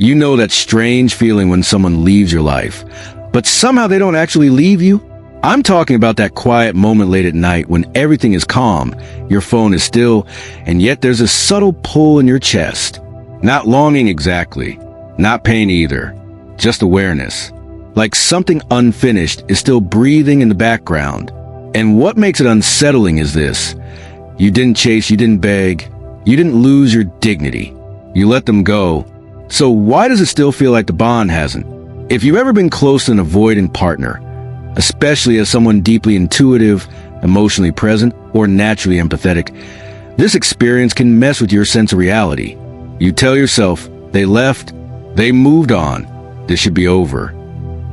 You know that strange feeling when someone leaves your life, but somehow they don't actually leave you? I'm talking about that quiet moment late at night when everything is calm, your phone is still, and yet there's a subtle pull in your chest. Not longing exactly, not pain either, just awareness. Like something unfinished is still breathing in the background. And what makes it unsettling is this. You didn't chase, you didn't beg, you didn't lose your dignity. You let them go. So why does it still feel like the bond hasn't? If you've ever been close to an avoidant partner, especially as someone deeply intuitive, emotionally present, or naturally empathetic, this experience can mess with your sense of reality. You tell yourself, they left, they moved on, this should be over.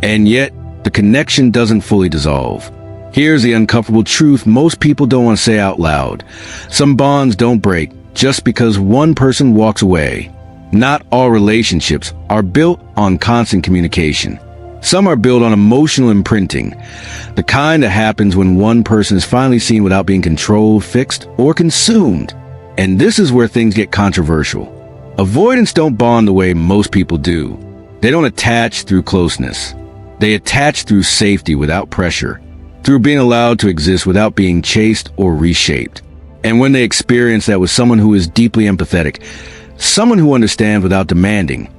And yet, the connection doesn't fully dissolve. Here's the uncomfortable truth most people don't want to say out loud. Some bonds don't break just because one person walks away. Not all relationships are built on constant communication. Some are built on emotional imprinting, the kind that happens when one person is finally seen without being controlled, fixed, or consumed. And this is where things get controversial. Avoidants don't bond the way most people do. They don't attach through closeness. They attach through safety without pressure, through being allowed to exist without being chased or reshaped. And when they experience that with someone who is deeply empathetic, someone who understands without demanding,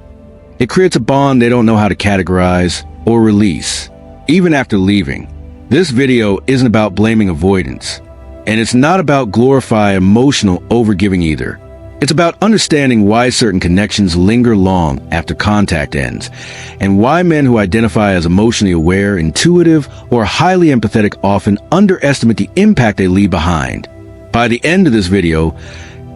it creates a bond they don't know how to categorize or release, even after leaving. This video isn't about blaming avoidance, and it's not about glorifying emotional overgiving either. It's about understanding why certain connections linger long after contact ends, and why men who identify as emotionally aware, intuitive, or highly empathetic often underestimate the impact they leave behind. By the end of this video,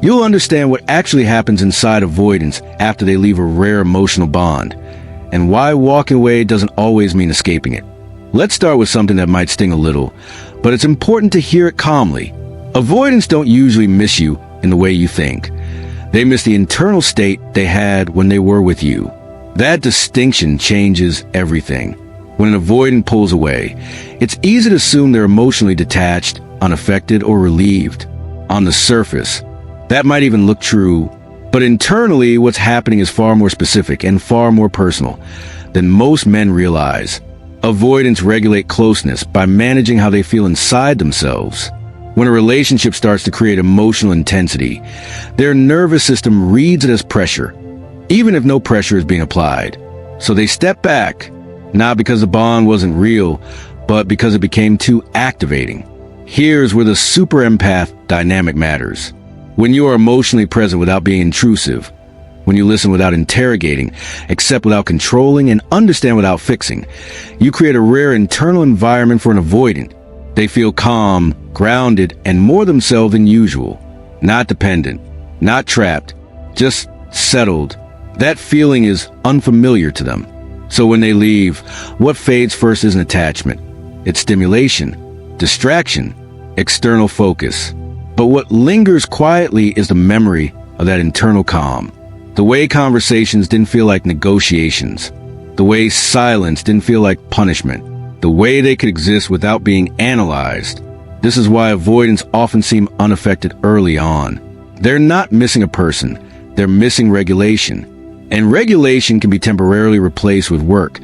you'll understand what actually happens inside avoidance after they leave a rare emotional bond, and why walking away doesn't always mean escaping it. Let's start with something that might sting a little, but it's important to hear it calmly. Avoidants don't usually miss you in the way you think. They miss the internal state they had when they were with you. That distinction changes everything. When an avoidant pulls away, it's easy to assume they're emotionally detached, unaffected, or relieved. On the surface, that might even look true, but internally what's happening is far more specific and far more personal than most men realize. Avoidants regulate closeness by managing how they feel inside themselves. When a relationship starts to create emotional intensity, their nervous system reads it as pressure, even if no pressure is being applied. So they step back, not because the bond wasn't real, but because it became too activating. Here's where the super empath dynamic matters. When you are emotionally present without being intrusive, when you listen without interrogating, accept without controlling, and understand without fixing, you create a rare internal environment for an avoidant. They feel calm, grounded, and more themselves than usual. Not dependent, not trapped, just settled. That feeling is unfamiliar to them. So when they leave, what fades first isn't attachment. It's stimulation, distraction, external focus. But what lingers quietly is the memory of that internal calm. The way conversations didn't feel like negotiations. The way silence didn't feel like punishment. The way they could exist without being analyzed. This is why avoidants often seem unaffected early on. They're not missing a person, they're missing regulation. And regulation can be temporarily replaced with work,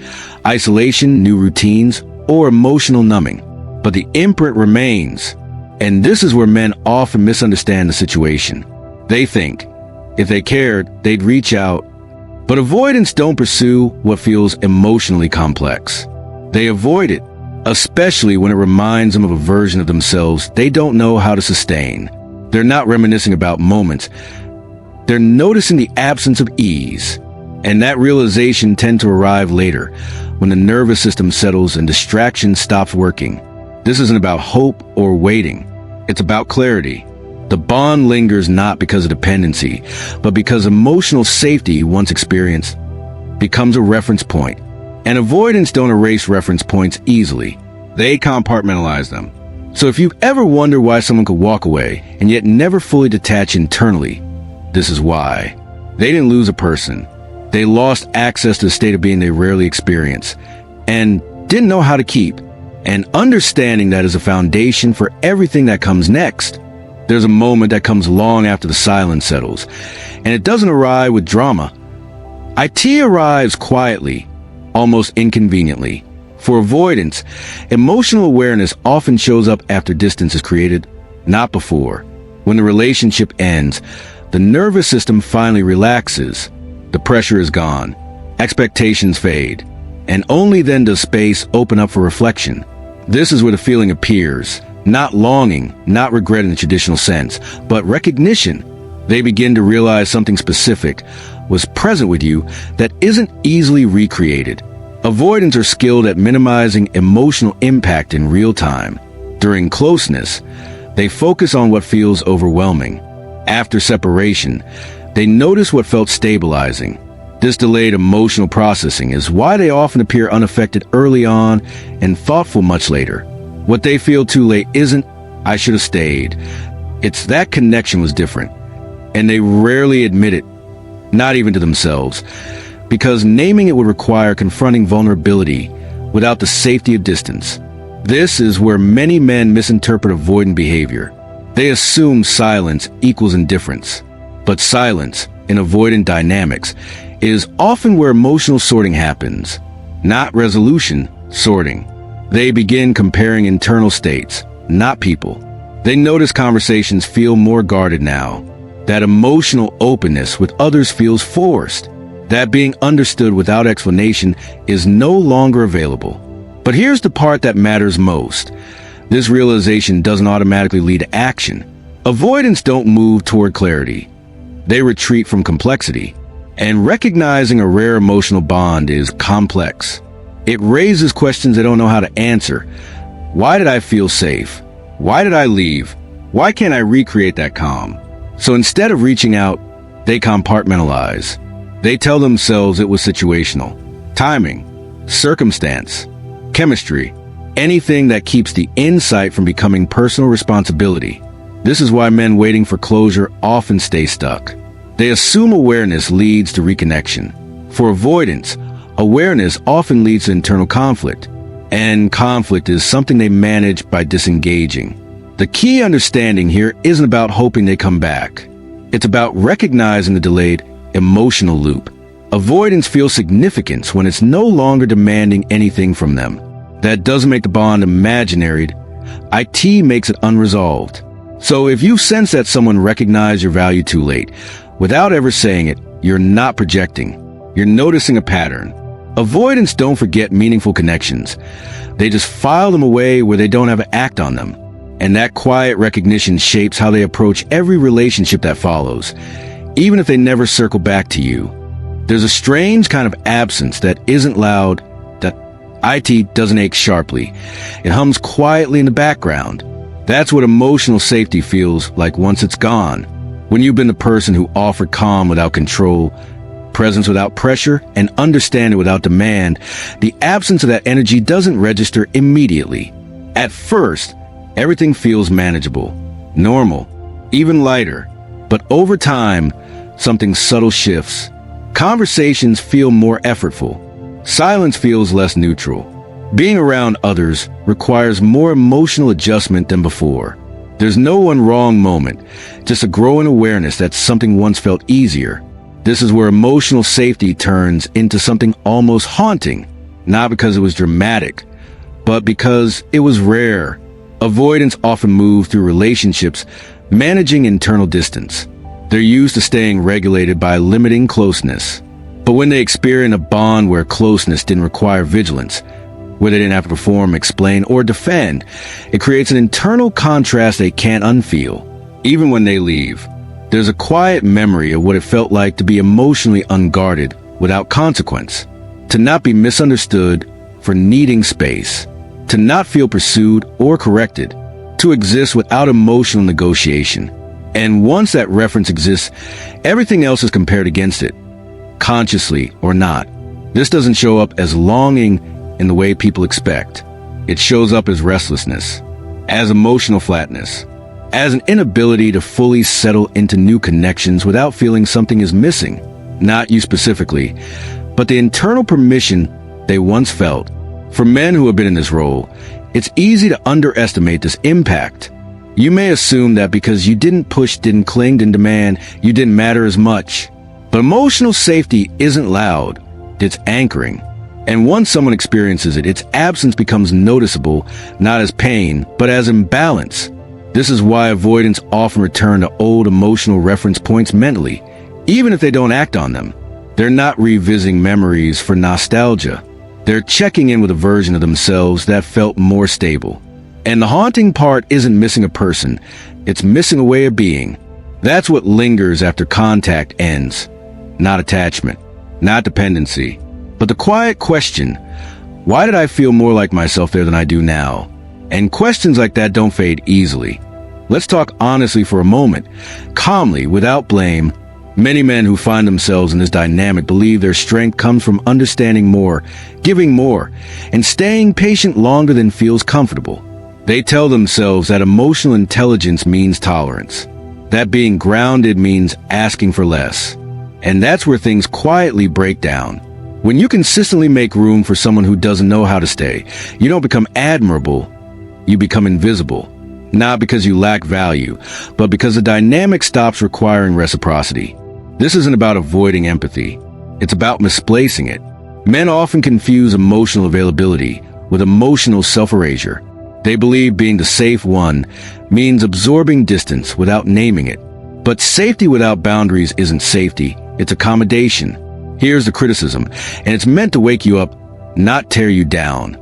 isolation, new routines, or emotional numbing. But the imprint remains. And this is where men often misunderstand the situation. They think, if they cared, they'd reach out. But avoidants don't pursue what feels emotionally complex. They avoid it, especially when it reminds them of a version of themselves they don't know how to sustain. They're not reminiscing about moments. They're noticing the absence of ease. And that realization tends to arrive later, when the nervous system settles and distraction stops working. This isn't about hope or waiting. It's about clarity. The bond lingers not because of dependency, but because emotional safety, once experienced, becomes a reference point. And avoidants don't erase reference points easily. They compartmentalize them. So if you've ever wondered why someone could walk away and yet never fully detach internally, this is why. They didn't lose a person. They lost access to a state of being they rarely experience and didn't know how to keep. And understanding that is a foundation for everything that comes next. There's a moment that comes long after the silence settles, and it doesn't arrive with drama. IT arrives quietly, almost inconveniently. For avoidance, emotional awareness often shows up after distance is created, not before. When the relationship ends, the nervous system finally relaxes. The pressure is gone, expectations fade, and only then does space open up for reflection. This is where the feeling appears, not longing, not regret in the traditional sense, but recognition. They begin to realize something specific was present with you that isn't easily recreated. Avoidants are skilled at minimizing emotional impact in real time. During closeness, they focus on what feels overwhelming. After separation, they notice what felt stabilizing. This delayed emotional processing is why they often appear unaffected early on and thoughtful much later. What they feel too late isn't, "I should have stayed." It's that connection was different. And they rarely admit it, not even to themselves, because naming it would require confronting vulnerability without the safety of distance. This is where many men misinterpret avoidant behavior. They assume silence equals indifference. But silence, in avoidant dynamics, is often where emotional sorting happens, not resolution, sorting. They begin comparing internal states, not people. They notice conversations feel more guarded now. That emotional openness with others feels forced. That being understood without explanation is no longer available. But here's the part that matters most. This realization doesn't automatically lead to action. Avoidants don't move toward clarity. They retreat from complexity. And recognizing a rare emotional bond is complex. It raises questions they don't know how to answer. Why did I feel safe? Why did I leave? Why can't I recreate that calm? So instead of reaching out, they compartmentalize. They tell themselves it was situational. Timing, circumstance, chemistry, anything that keeps the insight from becoming personal responsibility. This is why men waiting for closure often stay stuck. They assume awareness leads to reconnection. For avoidance, awareness often leads to internal conflict. And conflict is something they manage by disengaging. The key understanding here isn't about hoping they come back. It's about recognizing the delayed emotional loop. Avoidance feels significance when it's no longer demanding anything from them. That doesn't make the bond imaginary. IT makes it unresolved. So if you sense that someone recognized your value too late, without ever saying it, you're not projecting. You're noticing a pattern. Avoidants don't forget meaningful connections. They just file them away where they don't have to act on them. And that quiet recognition shapes how they approach every relationship that follows, even if they never circle back to you. There's a strange kind of absence that isn't loud, that IT doesn't ache sharply. It hums quietly in the background. That's what emotional safety feels like once it's gone. When you've been the person who offered calm without control, presence without pressure, and understanding without demand, the absence of that energy doesn't register immediately. At first, everything feels manageable, normal, even lighter. But over time, something subtle shifts. Conversations feel more effortful. Silence feels less neutral. Being around others requires more emotional adjustment than before. There's no one wrong moment, just a growing awareness that something once felt easier. This is where emotional safety turns into something almost haunting, not because it was dramatic, but because it was rare. Avoidants often move through relationships, managing internal distance. They're used to staying regulated by limiting closeness. But when they experience a bond where closeness didn't require vigilance, where they didn't have to perform, explain, or defend, it creates an internal contrast they can't unfeel. Even when they leave, there's a quiet memory of what it felt like to be emotionally unguarded without consequence, to not be misunderstood for needing space, to not feel pursued or corrected, to exist without emotional negotiation. And once that reference exists, everything else is compared against it, consciously or not. This doesn't show up as longing in the way people expect. It shows up as restlessness, as emotional flatness, as an inability to fully settle into new connections without feeling something is missing. Not you specifically, but the internal permission they once felt. For men who have been in this role, it's easy to underestimate this impact. You may assume that because you didn't push, didn't cling, didn't demand, you didn't matter as much. But emotional safety isn't loud, it's anchoring. And once someone experiences it, its absence becomes noticeable, not as pain, but as imbalance. This is why avoidants often return to old emotional reference points mentally, even if they don't act on them. They're not revisiting memories for nostalgia. They're checking in with a version of themselves that felt more stable. And the haunting part isn't missing a person, it's missing a way of being. That's what lingers after contact ends. Not attachment, not dependency, but the quiet question, why did I feel more like myself there than I do now? And questions like that don't fade easily. Let's talk honestly for a moment, calmly, without blame. Many men who find themselves in this dynamic believe their strength comes from understanding more, giving more, and staying patient longer than feels comfortable. They tell themselves that emotional intelligence means tolerance, that being grounded means asking for less. And that's where things quietly break down. When you consistently make room for someone who doesn't know how to stay, you don't become admirable, you become invisible. Not because you lack value, but because the dynamic stops requiring reciprocity. This isn't about avoiding empathy. It's about misplacing it. Men often confuse emotional availability with emotional self-erasure. They believe being the safe one means absorbing distance without naming it. But safety without boundaries isn't safety, it's accommodation. Here's the criticism, and it's meant to wake you up, not tear you down.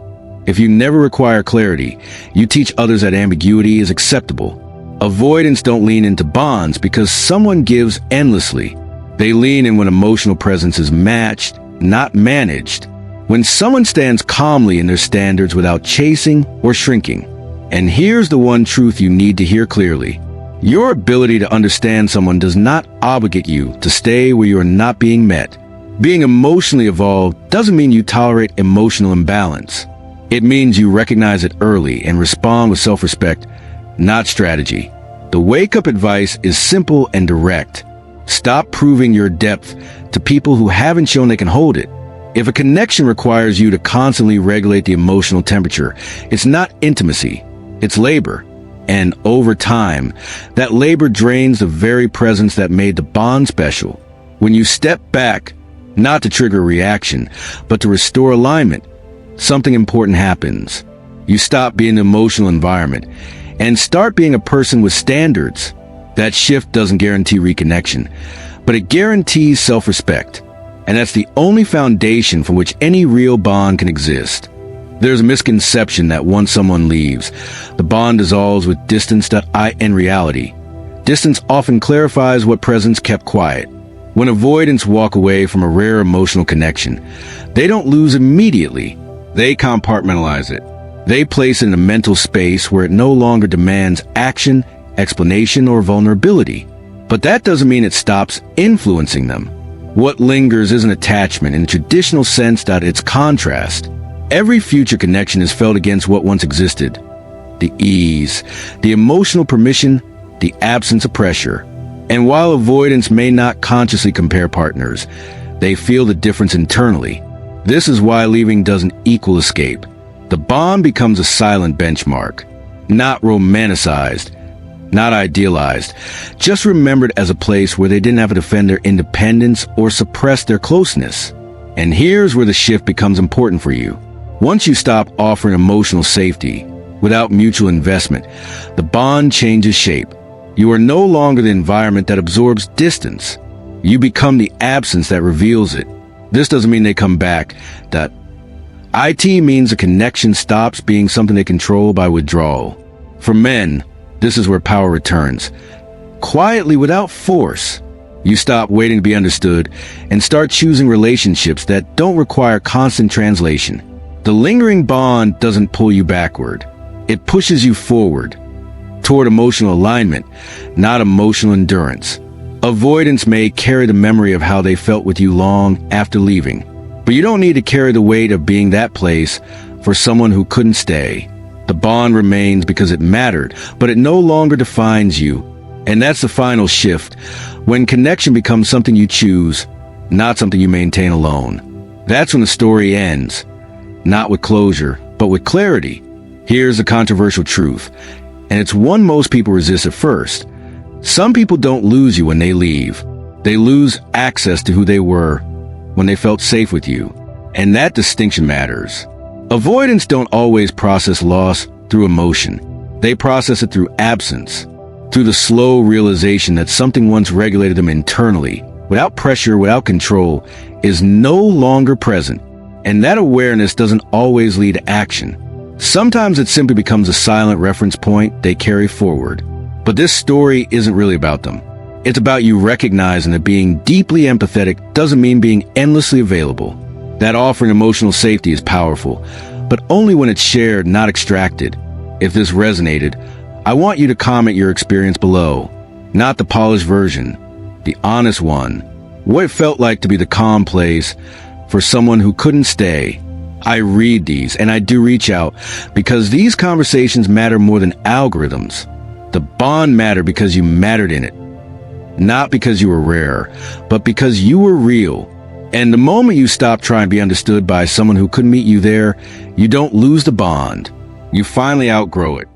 If you never require clarity, you teach others that ambiguity is acceptable. Avoidants don't lean into bonds because someone gives endlessly. They lean in when emotional presence is matched, not managed. When someone stands calmly in their standards without chasing or shrinking. And here's the one truth you need to hear clearly. Your ability to understand someone does not obligate you to stay where you are not being met. Being emotionally evolved doesn't mean you tolerate emotional imbalance. It means you recognize it early and respond with self-respect, not strategy. The wake-up advice is simple and direct. Stop proving your depth to people who haven't shown they can hold it. If a connection requires you to constantly regulate the emotional temperature, it's not intimacy, it's labor. And over time, that labor drains the very presence that made the bond special. When you step back, not to trigger a reaction, but to restore alignment, something important happens. You stop being the emotional environment and start being a person with standards. That shift doesn't guarantee reconnection, but it guarantees self-respect. And that's the only foundation from which any real bond can exist. There's a misconception that once someone leaves, the bond dissolves with distance. In reality, distance often clarifies what presence kept quiet. When avoidants walk away from a rare emotional connection, they don't lose immediately. They compartmentalize it. They place it in a mental space where it no longer demands action, explanation, or vulnerability. But that doesn't mean it stops influencing them. What lingers isn't attachment in the traditional sense, it's contrast. Every future connection is felt against what once existed. The ease, the emotional permission, the absence of pressure. And while avoidants may not consciously compare partners, they feel the difference internally. This is why leaving doesn't equal escape. The bond becomes a silent benchmark, not romanticized, not idealized, just remembered as a place where they didn't have to defend their independence or suppress their closeness. And here's where the shift becomes important for you. Once you stop offering emotional safety without mutual investment, the bond changes shape. You are no longer the environment that absorbs distance. You become the absence that reveals it. This doesn't mean they come back. It means a connection stops being something they control by withdrawal. For men, this is where power returns. Quietly, without force. You stop waiting to be understood and start choosing relationships that don't require constant translation. The lingering bond doesn't pull you backward. It pushes you forward, toward emotional alignment, not emotional endurance. Avoidants may carry the memory of how they felt with you long after leaving, but you don't need to carry the weight of being that place for someone who couldn't stay. The bond remains because it mattered, but it no longer defines you. And that's the final shift, when connection becomes something you choose, not something you maintain alone. That's when the story ends, not with closure, but with clarity. Here's the controversial truth, and it's one most people resist at first. Some people don't lose you when they leave. They lose access to who they were when they felt safe with you. And that distinction matters. Avoidants don't always process loss through emotion. They process it through absence, through the slow realization that something once regulated them internally, without pressure, without control, is no longer present. And that awareness doesn't always lead to action. Sometimes it simply becomes a silent reference point they carry forward. But this story isn't really about them. It's about you recognizing that being deeply empathetic doesn't mean being endlessly available. That offering emotional safety is powerful, but only when it's shared, not extracted. If this resonated, I want you to comment your experience below. Not the polished version, the honest one. What it felt like to be the calm place for someone who couldn't stay. I read these, and I do reach out, because these conversations matter more than algorithms. The bond mattered because you mattered in it. Not because you were rare, but because you were real. And the moment you stop trying to be understood by someone who couldn't meet you there, you don't lose the bond. You finally outgrow it.